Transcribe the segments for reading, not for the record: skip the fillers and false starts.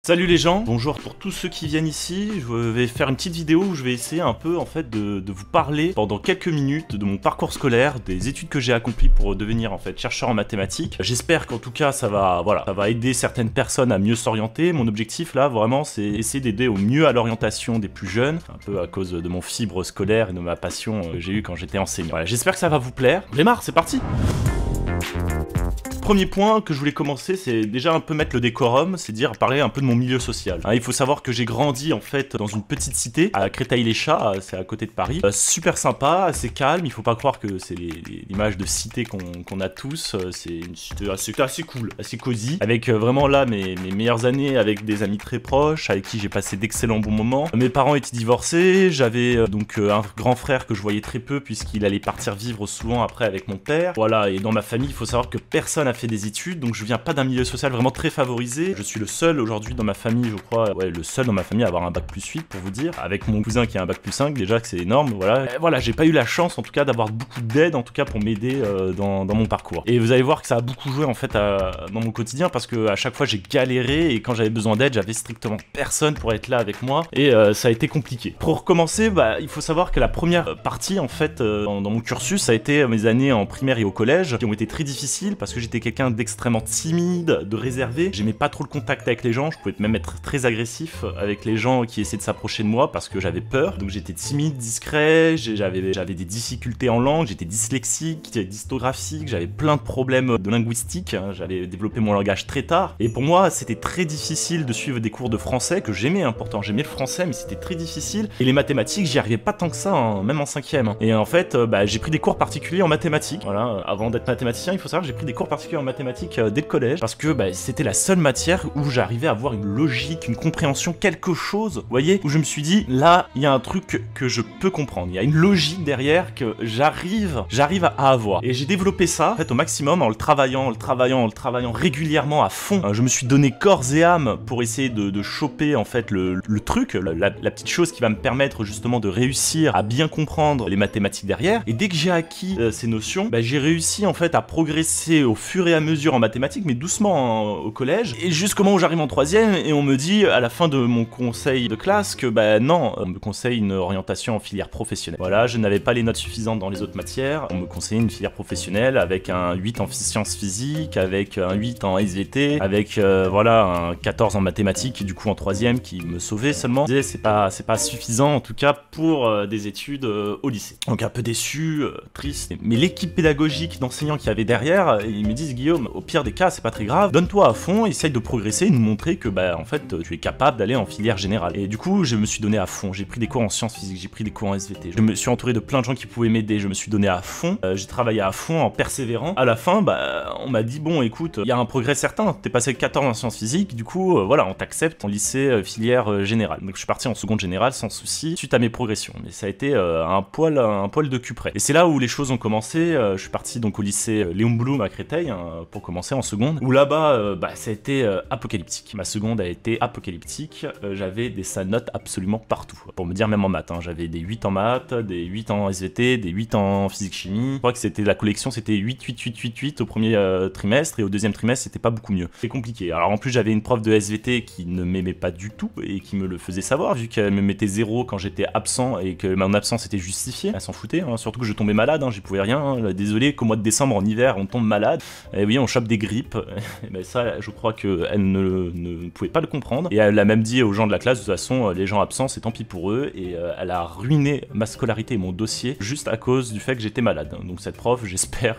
Salut les gens, bonjour pour tous ceux qui viennent ici. Je vais faire une petite vidéo où je vais essayer un peu en fait de vous parler pendant quelques minutes de mon parcours scolaire, des études que j'ai accomplies pour devenir en fait chercheur en mathématiques. J'espère qu'en tout cas ça va aider certaines personnes à mieux s'orienter. Mon objectif là vraiment c'est essayer d'aider au mieux à l'orientation des plus jeunes, un peu à cause de mon fibre scolaire et de ma passion que j'ai eue quand j'étais enseignant. Voilà, j'espère que ça va vous plaire. Démarre, c'est parti. Premier point que je voulais commencer, c'est déjà un peu mettre le décorum, c'est dire parler un peu de mon milieu social. Il faut savoir que j'ai grandi en fait dans une petite cité à Créteil-les-Chats, c'est à côté de Paris. Super sympa, assez calme, il faut pas croire que c'est l'image de cité qu'on a tous, c'est une cité assez cool, assez cosy, avec vraiment là mes meilleures années avec des amis très proches, avec qui j'ai passé d'excellents bons moments. Mes parents étaient divorcés, j'avais donc un grand frère que je voyais très peu puisqu'il allait partir vivre souvent après avec mon père. Voilà, et dans ma famille, il faut savoir que personne n'a fait des études, donc je viens pas d'un milieu social vraiment très favorisé. Je suis le seul aujourd'hui dans ma famille, je crois, le seul dans ma famille à avoir un bac+8 pour vous dire, avec mon cousin qui a un bac+5, déjà que c'est énorme, voilà, j'ai pas eu la chance en tout cas d'avoir beaucoup d'aide en tout cas pour m'aider dans mon parcours. Et vous allez voir que ça a beaucoup joué en fait dans mon quotidien parce que à chaque fois j'ai galéré et quand j'avais besoin d'aide, j'avais strictement personne pour être là avec moi et ça a été compliqué. Pour recommencer, il faut savoir que la première partie en fait dans mon cursus, ça a été mes années en primaire et au collège qui ont été très difficiles parce que j'étais quelqu'un d'extrêmement timide, de réservé. J'aimais pas trop le contact avec les gens, je pouvais même être très agressif avec les gens qui essayaient de s'approcher de moi parce que j'avais peur. Donc j'étais timide, discret, j'avais des difficultés en langue, j'étais dyslexique, dysgraphique, j'avais plein de problèmes de linguistique, j'avais développé mon langage très tard. Et pour moi, c'était très difficile de suivre des cours de français que j'aimais, pourtant j'aimais le français, mais c'était très difficile. Et les mathématiques, j'y arrivais pas tant que ça, même en 5e. Et en fait, j'ai pris des cours particuliers en mathématiques. Voilà, avant d'être mathématicien, il faut savoir que j'ai pris des cours particuliers en mathématiques dès le collège parce que c'était la seule matière où j'arrivais à avoir une logique, une compréhension, quelque chose, vous voyez, où je me suis dit là il y a un truc que je peux comprendre, il y a une logique derrière que j'arrive à avoir et j'ai développé ça en fait au maximum en le travaillant régulièrement à fond. Je me suis donné corps et âme pour essayer de choper en fait le truc, la petite chose qui va me permettre justement de réussir à bien comprendre les mathématiques derrière. Et dès que j'ai acquis ces notions, j'ai réussi en fait à progresser au fur et à mesure en mathématiques, mais doucement au collège, et jusqu'au moment où j'arrive en 3e, et on me dit à la fin de mon conseil de classe que non, on me conseille une orientation en filière professionnelle. Voilà, je n'avais pas les notes suffisantes dans les autres matières, on me conseillait une filière professionnelle avec un 8 en sciences physiques, avec un 8 en SVT, avec un 14 en mathématiques, du coup en 3e qui me sauvait seulement. Je disais c'est pas suffisant en tout cas pour des études au lycée. Donc un peu déçu, triste, mais l'équipe pédagogique d'enseignants qu'il y avait derrière, ils me disent Guillaume, au pire des cas, c'est pas très grave, donne-toi à fond, essaye de progresser et nous montrer que en fait tu es capable d'aller en filière générale. Et du coup, je me suis donné à fond, j'ai pris des cours en sciences physiques, j'ai pris des cours en SVT, je me suis entouré de plein de gens qui pouvaient m'aider, je me suis donné à fond, j'ai travaillé à fond en persévérant. À la fin, on m'a dit bon écoute, il y a un progrès certain, t'es passé 14 en sciences physiques, du coup on t'accepte en lycée filière générale. Donc je suis parti en seconde générale sans souci suite à mes progressions, mais ça a été un poil de cul près. Et c'est là où les choses ont commencé, je suis parti donc au lycée Léon Blum à Créteil pour commencer en seconde, où là-bas, ça a été apocalyptique. Ma seconde a été apocalyptique, j'avais des sales notes absolument partout. Pour me dire, même en maths, j'avais des 8 en maths, des 8 en SVT, des 8 en physique-chimie. Je crois que c'était la collection, c'était 8 au premier trimestre, et au deuxième trimestre, c'était pas beaucoup mieux. C'est compliqué. Alors en plus, j'avais une prof de SVT qui ne m'aimait pas du tout, et qui me le faisait savoir, vu qu'elle me mettait 0 quand j'étais absent, et que mon absence était justifiée. Elle s'en foutait, surtout que je tombais malade, j'y pouvais rien. Désolé qu'au mois de décembre, en hiver, on tombe malade. Et oui, on chope des grippes. Et ça, je crois qu'elle ne pouvait pas le comprendre. Et elle a même dit aux gens de la classe, de toute façon, les gens absents, c'est tant pis pour eux. Et elle a ruiné ma scolarité et mon dossier juste à cause du fait que j'étais malade. Donc cette prof, j'espère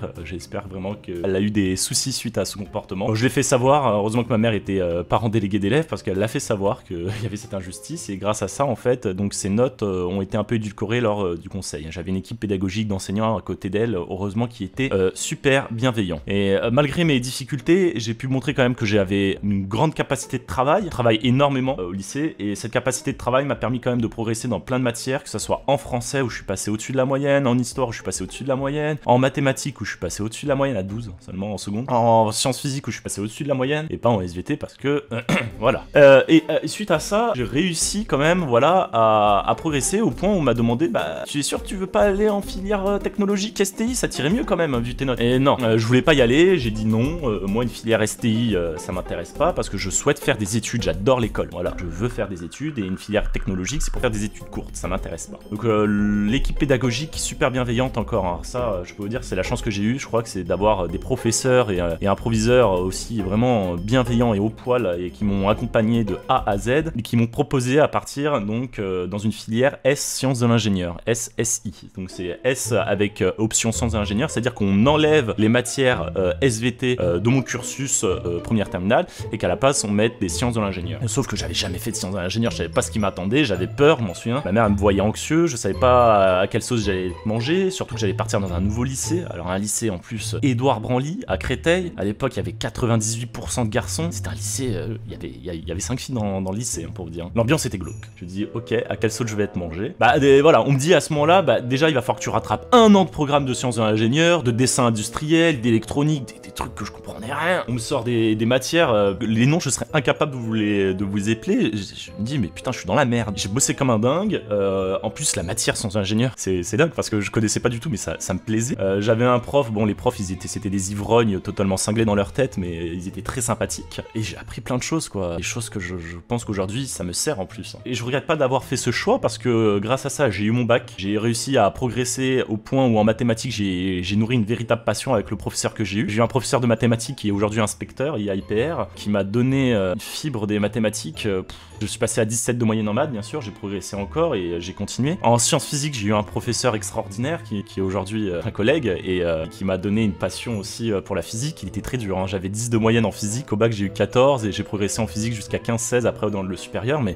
vraiment qu'elle a eu des soucis suite à ce comportement. Donc, je l'ai fait savoir. Heureusement que ma mère était parent délégué d'élèves parce qu'elle l'a fait savoir qu'il y avait cette injustice. Et grâce à ça, en fait, donc ces notes ont été un peu édulcorées lors du conseil. J'avais une équipe pédagogique d'enseignants à côté d'elle, heureusement, qui était super bienveillant. Et malgré mes difficultés, j'ai pu montrer quand même que j'avais une grande capacité de travail. Je travaille énormément au lycée et cette capacité de travail m'a permis quand même de progresser dans plein de matières, que ce soit en français où je suis passé au-dessus de la moyenne, en histoire où je suis passé au-dessus de la moyenne, en mathématiques où je suis passé au-dessus de la moyenne à 12 seulement en seconde, en sciences physiques où je suis passé au-dessus de la moyenne et pas en SVT parce que voilà. Et suite à ça, j'ai réussi quand même à progresser au point où on m'a demandé tu es sûr que tu veux pas aller en filière technologique STI, ça tirait mieux quand même vu tes notes. Et non, je voulais pas y aller, j'ai dit non. Moi, une filière STI, ça m'intéresse pas parce que je souhaite faire des études, j'adore l'école. Voilà, je veux faire des études et une filière technologique, c'est pour faire des études courtes, ça m'intéresse pas. Donc l'équipe pédagogique, super bienveillante encore. Hein. Ça, je peux vous dire, c'est la chance que j'ai eue. Je crois que c'est d'avoir des professeurs et un proviseur aussi vraiment bienveillants et au poil et qui m'ont accompagné de A à Z et qui m'ont proposé à partir donc dans une filière S sciences de l'ingénieur, SSI. Donc c'est S avec option sciences de l'ingénieur, c'est-à-dire qu'on enlève les matières SVT de mon cursus première terminale et qu'à la place on mette des sciences de l'ingénieur. Sauf que j'avais jamais fait de sciences de l'ingénieur, je savais pas ce qui m'attendait, j'avais peur, je m'en souviens. Ma mère elle me voyait anxieux, je savais pas à quelle sauce j'allais manger, surtout que j'allais partir dans un nouveau lycée. Alors un lycée en plus Édouard Branly à Créteil. À l'époque il y avait 98% de garçons. C'était un lycée, il y avait 5 filles dans le lycée hein, pour vous dire. L'ambiance était glauque. Je me dis ok, à quelle sauce je vais être mangé. Voilà, on me dit à ce moment-là, déjà il va falloir que tu rattrapes un an de programme de sciences de l'ingénieur, de dessin industriel, d'électronique, des trucs que je comprenais rien. On me sort des matières, les noms je serais incapable de vous épeler. Je me dis mais putain je suis dans la merde. J'ai bossé comme un dingue. En plus la matière sciences de l'ingénieur, c'est dingue parce que je connaissais pas du tout mais ça me plaisait. J'avais un prof, bon les profs c'était des ivrognes totalement cinglés dans leur tête mais ils étaient très sympathiques. Et j'ai appris plein de choses quoi. Des choses que je pense qu'aujourd'hui ça me sert en plus. Et je regrette pas d'avoir fait ce choix parce que grâce à ça j'ai eu mon bac. J'ai réussi à progresser au point où en mathématiques j'ai nourri une véritable passion avec le professeur que j'ai eu. J'ai eu un professeur de mathématiques qui est aujourd'hui inspecteur, IAIPR, qui m'a donné une fibre des mathématiques. Je suis passé à 17 de moyenne en maths, bien sûr, j'ai progressé encore et j'ai continué. En sciences physiques, j'ai eu un professeur extraordinaire qui est aujourd'hui un collègue et qui m'a donné une passion aussi pour la physique. Il était très dur, hein. J'avais 10 de moyenne en physique, au bac j'ai eu 14 et j'ai progressé en physique jusqu'à 15-16 après dans le supérieur, mais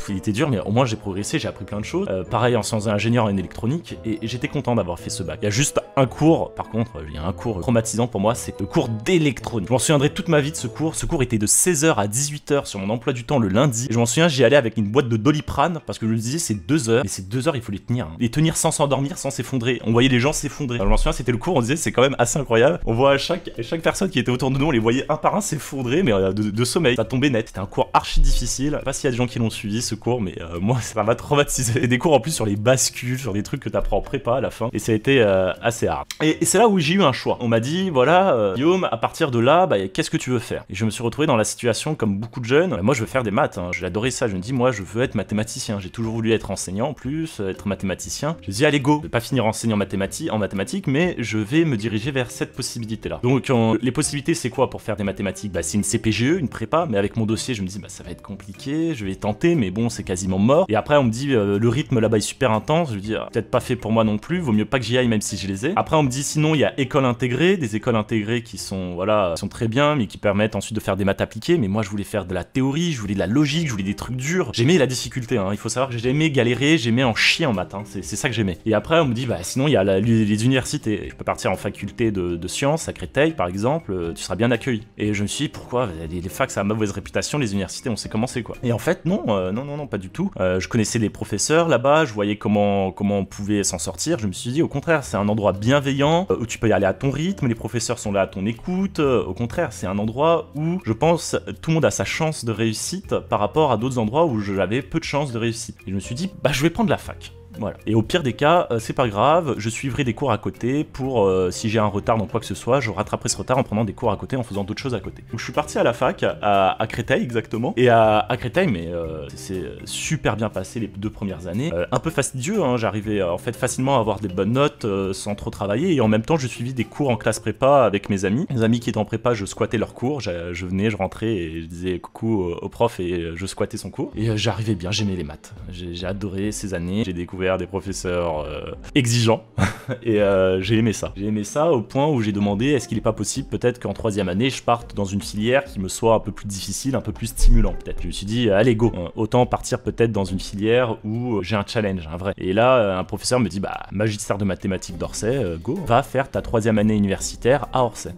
il était dur, mais au moins j'ai progressé, j'ai appris plein de choses. Pareil en sciences d'ingénieur en électronique et j'étais content d'avoir fait ce bac. Il y a juste un cours, par contre, il y a un cours traumatisant pour moi, c'est le cours d'électronique. Je m'en souviendrai toute ma vie de ce cours. Ce cours était de 16h à 18h sur mon emploi du temps le lundi. Et je m'en souviens, j'y allais avec une boîte de Doliprane parce que je me disais c'est 2 heures, mais ces 2 heures il faut les tenir. Hein. Les tenir sans s'endormir, sans s'effondrer. On voyait les gens s'effondrer. Je m'en souviens, c'était le cours, on disait c'est quand même assez incroyable. On voit chaque personne qui était autour de nous, on les voyait un par un s'effondrer, mais de sommeil. Ça tombait net. C'était un cours archi difficile. Je sais pas s'il y a des gens qui l'ont suivi ce cours, mais moi ça m'a traumatisé. Et des cours en plus sur les bascules, sur des trucs que t'apprends en prépa à la fin. Et ça a été assez hard. Et c'est là où j'ai eu un choix. On m'a dit voilà, Guillaume, à partir de là, qu'est-ce que tu veux faire? Et je me suis retrouvé dans la situation comme beaucoup de jeunes. Moi je veux faire des maths. Hein. J'ai adoré ça. Je me dis moi je veux être mathématicien. J'ai toujours voulu être enseignant en plus, être mathématicien. Je me dis allez go. Je vais pas finir enseignant en mathématiques, mais je vais me diriger vers cette possibilité-là. Donc les possibilités c'est quoi pour faire des mathématiques? C'est une CPGE, une prépa, mais avec mon dossier je me dis ça va être compliqué. Je vais tenter, mais bon c'est quasiment mort. Et après on me dit le rythme là-bas est super intense. Je me dis peut-être pas fait pour moi non plus. Vaut mieux pas que j'y aille même si je les ai. Après on me dit sinon il y a école intégrée, des écoles intégrées qui sont sont très bien, mais qui permettent ensuite de faire des maths appliquées. Mais moi je voulais faire de la théorie, je voulais de la logique, je voulais des trucs durs. J'aimais la difficulté. Hein. Il faut savoir que j'aimais galérer, j'aimais en chier en maths. Hein. C'est ça que j'aimais. Et après on me dit sinon il y a les universités. Je peux partir en faculté de sciences à Créteil par exemple. Tu seras bien accueilli. Et je me suis dit pourquoi les facs ça a mauvaise réputation, les universités on sait comment c'est quoi. Et en fait non, pas du tout. Je connaissais les professeurs là-bas, je voyais comment on pouvait s'en sortir. Je me suis dit au contraire c'est un endroit bienveillant où tu peux y aller à ton rythme, les professeurs sont là à ton écoute. Au contraire c'est un endroit où je pense tout le monde a sa chance de réussite par rapport à d'autres endroits où j'avais peu de chance de réussite. Et je me suis dit je vais prendre la fac. Voilà. Et au pire des cas, c'est pas grave, je suivrai des cours à côté pour, si j'ai un retard dans quoi que ce soit, je rattraperai ce retard en prenant des cours à côté, en faisant d'autres choses à côté. Donc je suis parti à la fac, à Créteil exactement, et à Créteil, mais c'est super bien passé les 2 premières années. Un peu fastidieux, hein, j'arrivais en fait facilement à avoir des bonnes notes sans trop travailler, et en même temps je suivis des cours en classe prépa avec mes amis. Mes amis qui étaient en prépa, je squattais leurs cours, je venais, je rentrais et je disais coucou au prof et je squattais son cours. Et j'arrivais bien, j'aimais les maths. J'ai adoré ces années, j'ai découvert des professeurs exigeants et j'ai aimé ça. J'ai aimé ça au point où j'ai demandé est-ce qu'il n'est pas possible peut-être qu'en 3e année je parte dans une filière qui me soit un peu plus difficile, un peu plus stimulant peut-être. Je me suis dit allez go, autant partir peut-être dans une filière où j'ai un challenge, un vrai. Et là un professeur me dit magistère de mathématiques d'Orsay, go, va faire ta 3e année universitaire à Orsay.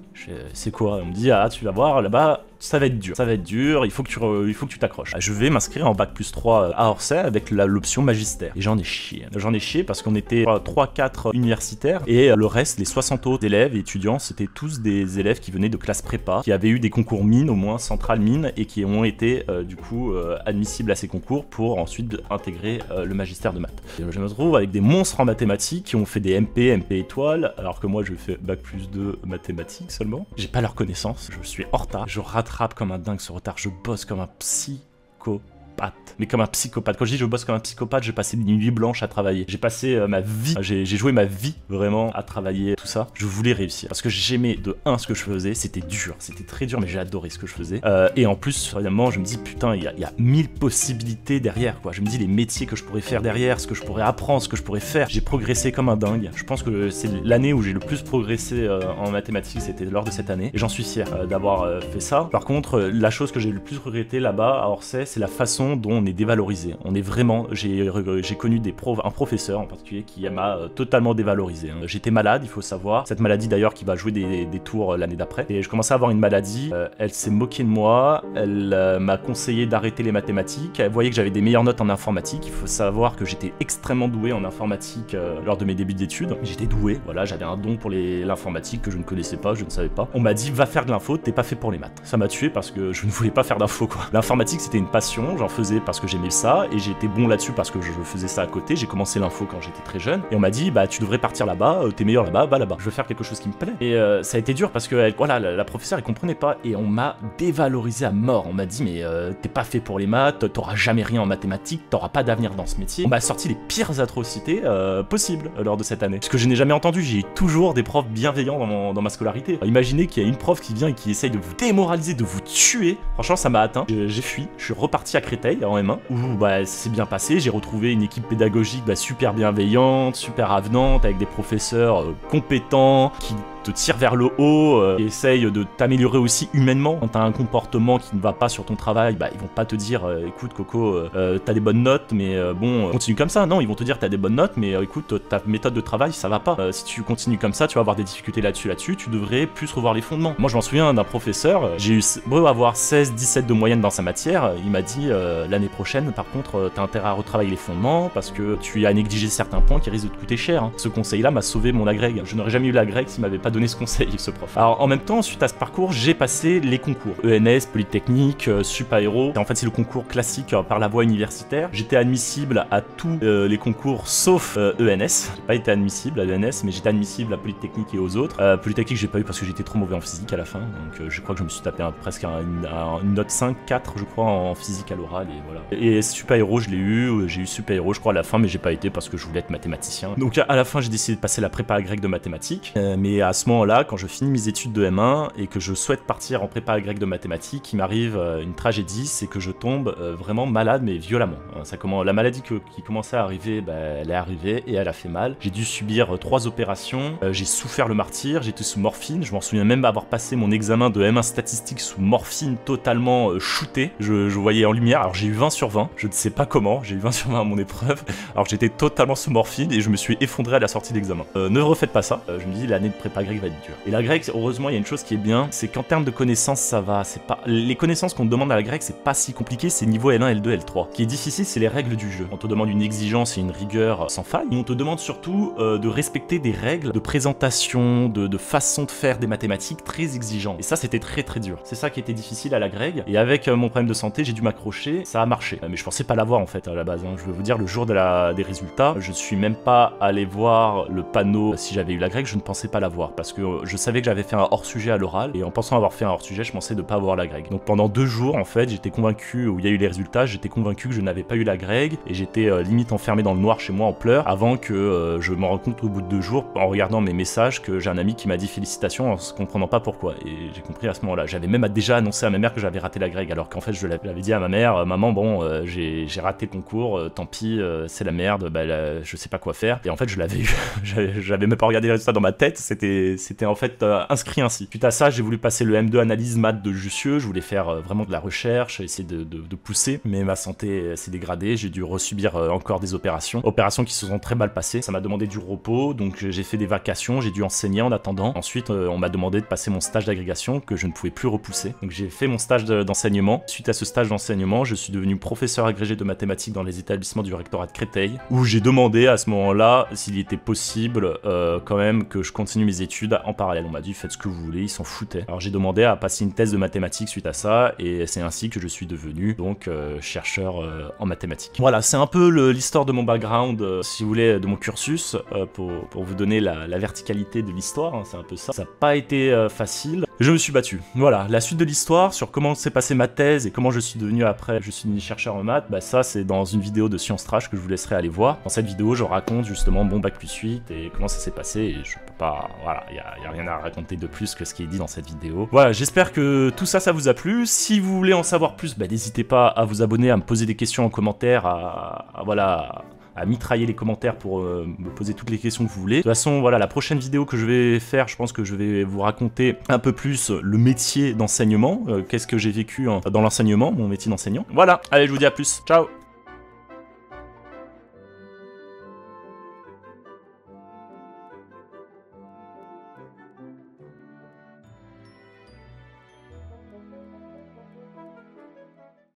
C'est quoi? On me dit tu vas voir là-bas ça va être dur, il faut que tu t'accroches. Je vais m'inscrire en bac+3 à Orsay avec l'option magistère. Et j'en ai chié parce qu'on était 3-4 universitaires et le reste, les 60 autres élèves et étudiants, c'était tous des élèves qui venaient de classe prépa, qui avaient eu des concours mines, au moins centrale mine, et qui ont été du coup admissibles à ces concours pour ensuite intégrer le magistère de maths. Et je me retrouve avec des monstres en mathématiques qui ont fait des MP étoiles, alors que moi je fais bac+2 mathématiques seulement. J'ai pas leur connaissance, je suis en retard, je rattrape comme un dingue ce retard, je bosse comme un psychopathe. Mais comme un psychopathe. Quand je dis je bosse comme un psychopathe, j'ai passé des nuits blanches à travailler. J'ai passé ma vie, j'ai joué ma vie vraiment à travailler tout ça. Je voulais réussir parce que j'aimais de ce que je faisais. C'était dur, c'était très dur, mais j'ai adoré ce que je faisais. Et en plus, vraiment, je me dis putain, il y a 1000 possibilités derrière quoi. Je me dis les métiers que je pourrais faire derrière, ce que je pourrais apprendre, ce que je pourrais faire. J'ai progressé comme un dingue. Je pense que c'est l'année où j'ai le plus progressé en mathématiques, c'était lors de cette année. Et j'en suis fier d'avoir fait ça. Par contre, la chose que j'ai le plus regretté là-bas à Orsay, c'est la façon dont on est dévalorisé. On est vraiment, j'ai connu un professeur en particulier qui m'a totalement dévalorisé. J'étais malade, il faut savoir. Cette maladie d'ailleurs qui va jouer des tours l'année d'après. Et je commençais à avoir une maladie. Elle s'est moquée de moi. Elle m'a conseillé d'arrêter les mathématiques. Elle voyait que j'avais des meilleures notes en informatique. Il faut savoir que j'étais extrêmement doué en informatique lors de mes débuts d'études. J'étais doué, voilà, j'avais un don pour l'informatique que je ne connaissais pas, je ne savais pas. On m'a dit va faire de l'info, t'es pas fait pour les maths. Ça m'a tué parce que je ne voulais pas faire d'info quoi. L'informatique c'était une passion, j'en faisais parce que j'aimais ça et j'étais bon là-dessus parce que je faisais ça à côté. J'ai commencé l'info quand j'étais très jeune et on m'a dit bah tu devrais partir là-bas, t'es meilleur là-bas, va là-bas. Je veux faire quelque chose qui me plaît. Et ça a été dur parce que voilà, la professeure elle comprenait pas et on m'a dévalorisé à mort. On m'a dit mais t'es pas fait pour les maths, t'auras jamais rien en mathématiques, t'auras pas d'avenir dans ce métier. On m'a sorti les pires atrocités possibles lors de cette année. Ce que je n'ai jamais entendu, j'ai eu toujours des profs bienveillants dans ma scolarité. Imaginez qu'il y a une prof qui vient et qui essaye de vous démoraliser, de vous tuer. Franchement ça m'a atteint. J'ai fui, je suis reparti à Créteil en M1 où bah c'est bien passé, j'ai retrouvé une équipe pédagogique super bienveillante, super avenante, avec des professeurs compétents qui te tire vers le haut, et essaye de t'améliorer aussi humainement. Quand t'as un comportement qui ne va pas sur ton travail, bah ils vont pas te dire écoute Coco, t'as des bonnes notes mais bon continue comme ça. Non, ils vont te dire t'as des bonnes notes mais écoute ta méthode de travail ça va pas. Si tu continues comme ça tu vas avoir des difficultés là-dessus, tu devrais plus revoir les fondements. Moi je m'en souviens d'un professeur, j'ai eu beau avoir 16-17 de moyenne dans sa matière, il m'a dit l'année prochaine par contre t'as intérêt à retravailler les fondements parce que tu as négligé certains points qui risquent de te coûter cher. Ce conseil là m'a sauvé mon agrég. Je n'aurais jamais eu l'agrég s'il m'avait pas donné ce conseil, ce prof. Alors en même temps, suite à ce parcours, j'ai passé les concours ENS, Polytechnique, Sup Aéro. En fait, c'est le concours classique par la voie universitaire. J'étais admissible à tous les concours sauf ENS. J'ai pas été admissible à l'ENS, mais j'étais admissible à Polytechnique et aux autres. Polytechnique, j'ai pas eu parce que j'étais trop mauvais en physique à la fin. Donc je crois que je me suis tapé presque une note 5-4, je crois, en physique à l'oral et voilà. Et Sup Aéro, je l'ai eu. J'ai eu Sup Aéro, je crois, à la fin, mais j'ai pas été parce que je voulais être mathématicien. Donc à la fin, j'ai décidé de passer la prépa agrég de mathématiques. Mais à ce moment-là, quand je finis mes études de M1 et que je souhaite partir en prépa agrég de mathématiques, il m'arrive une tragédie, c'est que je tombe vraiment malade, mais violemment. La maladie qui commençait à arriver, elle est arrivée et elle a fait mal. J'ai dû subir 3 opérations, j'ai souffert le martyre, j'étais sous morphine, je m'en souviens même avoir passé mon examen de M1 statistique sous morphine totalement shootée. Je voyais en lumière, alors j'ai eu 20 sur 20, je ne sais pas comment, j'ai eu 20 sur 20 à mon épreuve, alors j'étais totalement sous morphine et je me suis effondré à la sortie d'examen. Ne refaites pas ça, je me dis l'année de prépa agrég va être dure. Et la grecque, heureusement, il y a une chose qui est bien, c'est qu'en termes de connaissances, ça va, c'est pas... Les connaissances qu'on te demande à la grecque, c'est pas si compliqué, c'est niveau L1, L2, L3. Ce qui est difficile, c'est les règles du jeu. On te demande une exigence et une rigueur sans faille, mais on te demande surtout de respecter des règles de présentation, de façon de faire des mathématiques très exigeantes. Et ça, c'était très très dur. C'est ça qui était difficile à la grecque. Et avec mon problème de santé, j'ai dû m'accrocher, ça a marché. Mais je pensais pas l'avoir en fait à la base. Je veux vous dire, le jour des résultats, je suis même pas allé voir le panneau si j'avais eu la grecque, je ne pensais pas l'avoir parce que je savais que j'avais fait un hors-sujet à l'oral et en pensant avoir fait un hors-sujet, je pensais de pas avoir la grecque. Donc pendant 2 jours, en fait, j'étais convaincu, où il y a eu les résultats, j'étais convaincu que je n'avais pas eu la grecque et j'étais limite enfermé dans le noir chez moi en pleurs avant que je me rende compte au bout de 2 jours, en regardant mes messages, que j'ai un ami qui m'a dit félicitations en se comprenant pas pourquoi. Et j'ai compris à ce moment-là. J'avais même déjà annoncé à ma mère que j'avais raté la grecque alors qu'en fait je l'avais dit à ma mère, maman bon j'ai raté le concours, tant pis, c'est la merde, je sais pas quoi faire. Et en fait je l'avais eu, j'avais même pas regardé les résultats dans ma tête, c'était c'était en fait inscrit ainsi. Suite à ça, j'ai voulu passer le M2 analyse maths de Jussieu, je voulais faire vraiment de la recherche, essayer de pousser, mais ma santé s'est dégradée, j'ai dû resubir encore des opérations qui se sont très mal passées. Ça m'a demandé du repos, donc j'ai fait des vacations, j'ai dû enseigner en attendant. Ensuite, on m'a demandé de passer mon stage d'agrégation que je ne pouvais plus repousser. Donc j'ai fait mon stage d'enseignement. Suite à ce stage d'enseignement, je suis devenu professeur agrégé de mathématiques dans les établissements du rectorat de Créteil, où j'ai demandé à ce moment-là s'il était possible quand même que je continue mes études en parallèle. On m'a dit faites ce que vous voulez, ils s'en foutaient. Alors j'ai demandé à passer une thèse de mathématiques suite à ça, et c'est ainsi que je suis devenu donc chercheur en mathématiques. Voilà, c'est un peu l'histoire de mon background, si vous voulez, de mon cursus, pour vous donner la verticalité de l'histoire, hein, c'est un peu ça. Ça n'a pas été facile. Je me suis battu. Voilà, la suite de l'histoire sur comment s'est passée ma thèse et comment je suis devenu après, je suis devenu chercheur en maths, bah ça c'est dans une vidéo de Science Trash que je vous laisserai aller voir. Dans cette vidéo, je raconte justement mon bac plus 8 et comment ça s'est passé, et je peux pas, voilà, y a rien à raconter de plus que ce qui est dit dans cette vidéo. Voilà, j'espère que tout ça vous a plu. Si vous voulez en savoir plus, bah n'hésitez pas à vous abonner, à me poser des questions en commentaire, à mitrailler les commentaires pour me poser toutes les questions que vous voulez. De toute façon, voilà, la prochaine vidéo que je vais faire, je pense que je vais vous raconter un peu plus le métier d'enseignement, qu'est-ce que j'ai vécu dans l'enseignement, mon métier d'enseignant. Voilà, allez, je vous dis à plus, ciao.